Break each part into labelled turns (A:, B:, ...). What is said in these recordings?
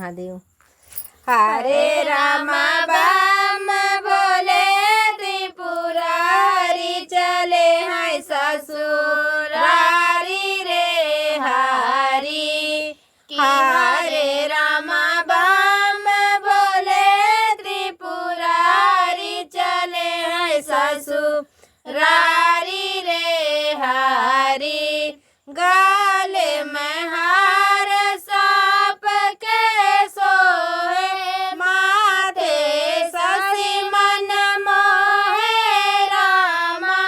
A: महादेव। हरे रामा बाम बोले त्रिपुरारी, चले हैं ससुरारी रे हरी। हरे रामा बाम बोले त्रिपुरारी, चले हैं ससुरारी रे हरी। गले में हार सांप के सोहे, माथे शशि मन मोहे रामा।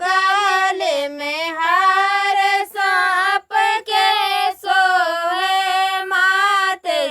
A: गले में हार सांप के सोहे, माथे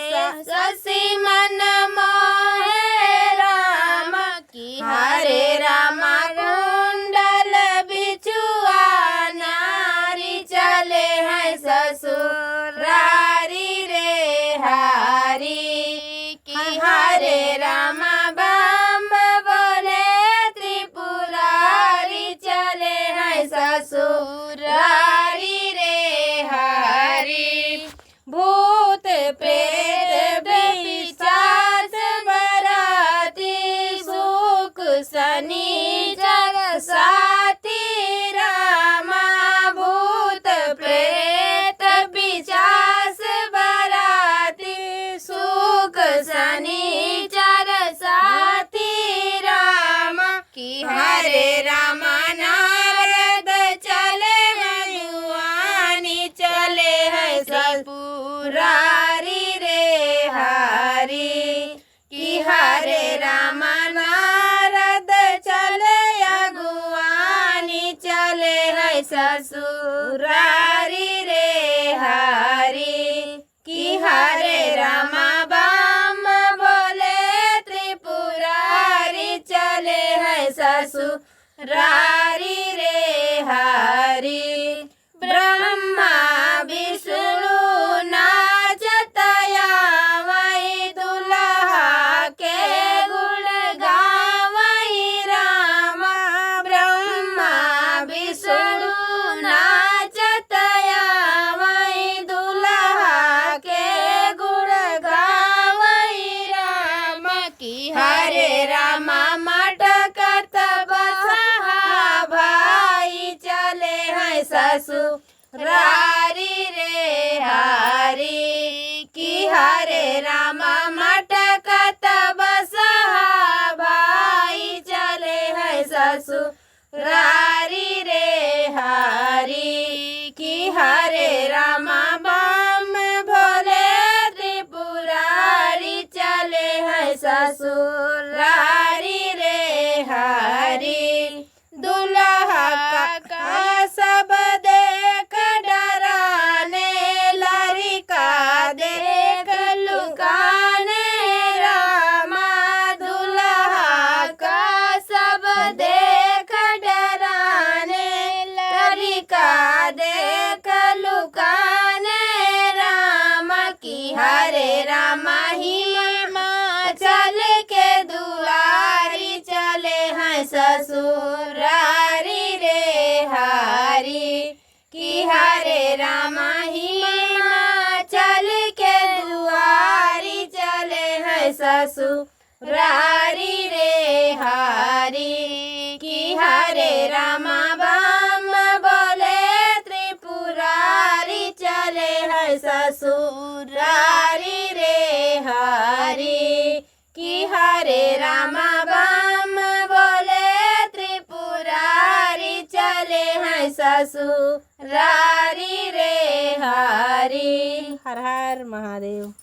A: शशि मन मोहे रामा। की हरे रामा कुंडल बिछुआ नारी, चले हैं ससुरारी रे हरी। की हरे रामा बम बोले त्रिपुरारी, चले हैं ससुरारी रे हरी। भूत प्रेत पिशाच बराती, सुख शनिचर साथी रामा। भूत प्रेत पिशाच बराती, सुख शनिचर साथी रामा। की हरे रामा नारद चले हैं युवानी, चले हैं ससुरारी रे हरी। की हरे रामा नारद चले अगुवानी, चले हैं ससुरारी रे हरी। की हरे रामा बाम बोले त्रिपुरारी, चले हैं ससुरारी रे हरी। ब्रह्मा विष्णु नाचतया वही, दुल्हा के गुण गावही रामा। ब्रह्मा विष्णु नाचतया वही, दुल्हा के गुण गावही रामा। की हरे रामा मटकत बसहा भाई, चले हैं ससुरारी रे हरी। की हरे रामा मटकत बसहा भाई, चले हैं ससुरारी रे हरी। की हरे रामा बम भोले त्रिपुरारी, चले हैं ससुरारी रे हरी। दुल्हा का सब देख डराने, लड़का देख लुकाने रामा। दुल्हा का सब देख डराने, लड़का देख लुकाने रामा। की हरे रामा हिमाचल के दुआरी, चले हैं ससुरारी रे हरी। की हरे रामा हिमाचल के दुआरी, चले हैं ससुरारी रे हरी। की हरे रामा बम बोले त्रिपुरारी, चले हैं ससुरारी रे हरी। की हरे रामा बम बोले त्रिपुरारी, चले हैं ससुरारी रे हरी। हर हर महादेव।